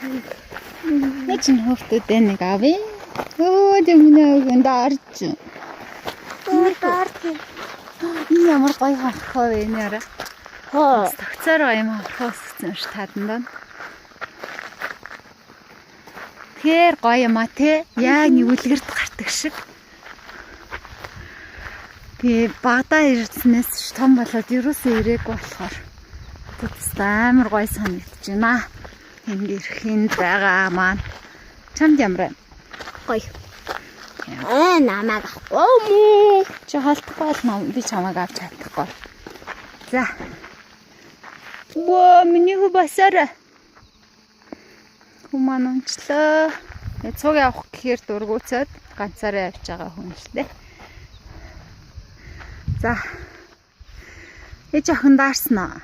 Нэг чинь хөвгтүүдээ нэг авъя. Өө дэмнээ даарч. Даарч. Энэ ямар гоё хонхоо вэ нэрэ? Хоо. Тогцоор юм хонхоос гэсэн ш таданд. Тэр гоё юм а те. Яг нэг үлгэрт гардаг шиг. Би багадаа ирснээс том болоод юусоо ирээгүй болохоор тэст амар гоё санагдаж байна. Энд ирэхин байгаа маань чамд ямар Гоё. Намайг авахгүй. чи халтахгүй болно би чамайг авч чадахгүй. За. Оо миний хүү басараа. Хүмүүс онцлоо. Цуг явах гэхээр дургуцаад ганцаараа явж байгаа хүн шүү дээ. За. Ээж охин даарснаа.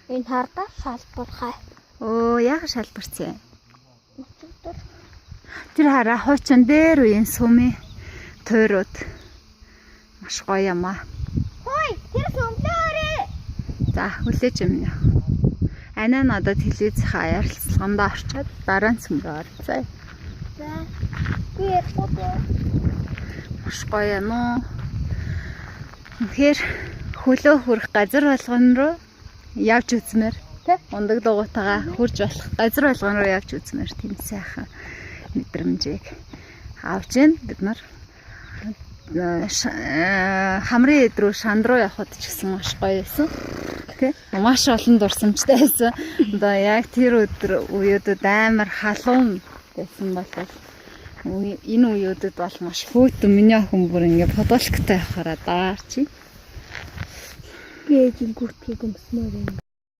Энэ хардаа шалбархай. Оо яг шалбарцсан. Тэр хараа хуучин дээр үеийн сүмээ тойроод маш гоё юм аа. Хой, тэр сүмлөөрэ. За хүлээж өмнө. Анаа надад телевизийн ярилцлаганд орчоод дараа нь сүмрээ орцоо. За. Би яахгүй. Маш гоё юм уу? Тэгэхээр хөлөө хүрэх газар болгон руу явж үзмээр тий ундаг дугуйтайгаа хурж болох газар болгон руу явж үзмээр тийм сайхан мэдрэмжийг авч ийн бид нар хамрын эд рүү шанд руу явхад ч гэсэн маш гоё байсан тий маш олон дурсамжтай байсан. Одоо яг тэр өдөр үеүүдэд амар халуун байсан болов энэ үеүүдэд бол маш хөтөн миний охин бүр ингээ подолктой явахаараа даарч. Би ээжийн гүртгийг өмснөр юм.